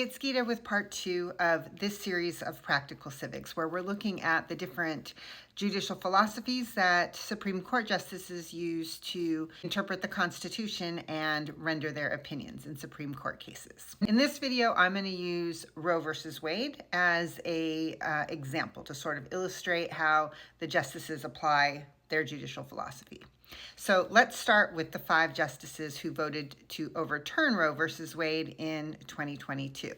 Hey, it's Geeta with part 2 of this series of Practical Civics, where we're looking at the different judicial philosophies that Supreme Court justices use to interpret the Constitution and render their opinions in Supreme Court cases. In this video, I'm going to use Roe versus Wade as a example to sort of illustrate how the justices apply their judicial philosophy. So let's start with the 5 justices who voted to overturn Roe versus Wade in 2022.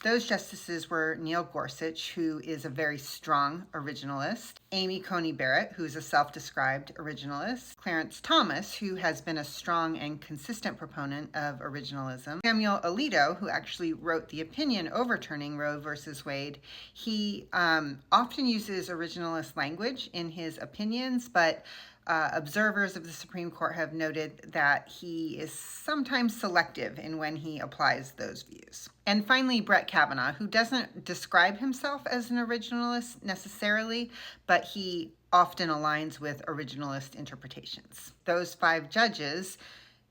Those justices were Neil Gorsuch, who is a very strong originalist, Amy Coney Barrett, who's a self-described originalist, Clarence Thomas, who has been a strong and consistent proponent of originalism, Samuel Alito, who actually wrote the opinion overturning Roe versus Wade. He often uses originalist language in his opinions, but observers of the Supreme Court have noted that he is sometimes selective in when he applies those views. And finally, Brett Kavanaugh, who doesn't describe himself as an originalist necessarily, but he often aligns with originalist interpretations. Those 5 judges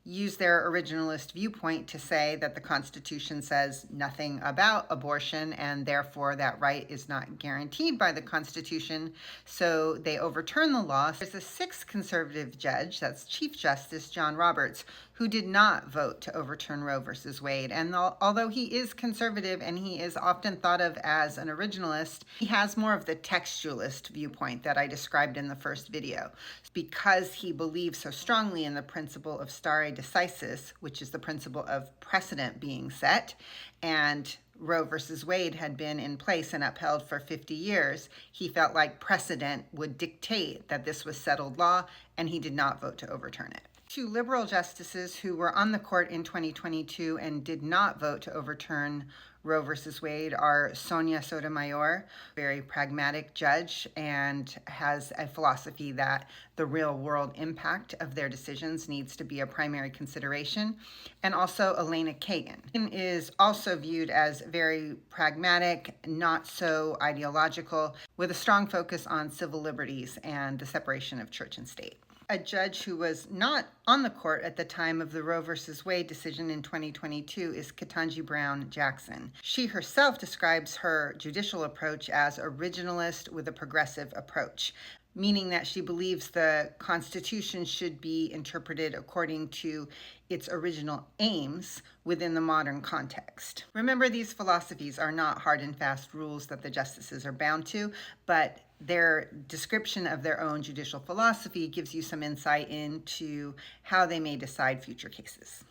use their originalist viewpoint to say that the Constitution says nothing about abortion and therefore that right is not guaranteed by the Constitution, so they overturn the law. There's a 6th conservative judge, that's Chief Justice John Roberts, who did not vote to overturn Roe versus Wade. And although he is conservative and he is often thought of as an originalist, he has more of the textualist viewpoint that I described in the first video. Because he believes so strongly in the principle of stare decisis, which is the principle of precedent being set, and Roe versus Wade had been in place and upheld for 50 years, he felt like precedent would dictate that this was settled law, and he did not vote to overturn it. 2 liberal justices who were on the court in 2022 and did not vote to overturn Roe versus Wade are Sonia Sotomayor, very pragmatic judge, and has a philosophy that the real world impact of their decisions needs to be a primary consideration, and also Elena Kagan is also viewed as very pragmatic, not so ideological, with a strong focus on civil liberties and the separation of church and state. A judge who was not on the court at the time of the Roe versus Wade decision in 2022 is Ketanji Brown Jackson. She herself describes her judicial approach as originalist with a progressive approach, meaning that she believes the Constitution should be interpreted according to its original aims within the modern context. Remember, these philosophies are not hard and fast rules that the justices are bound to, but their description of their own judicial philosophy gives you some insight into how they may decide future cases.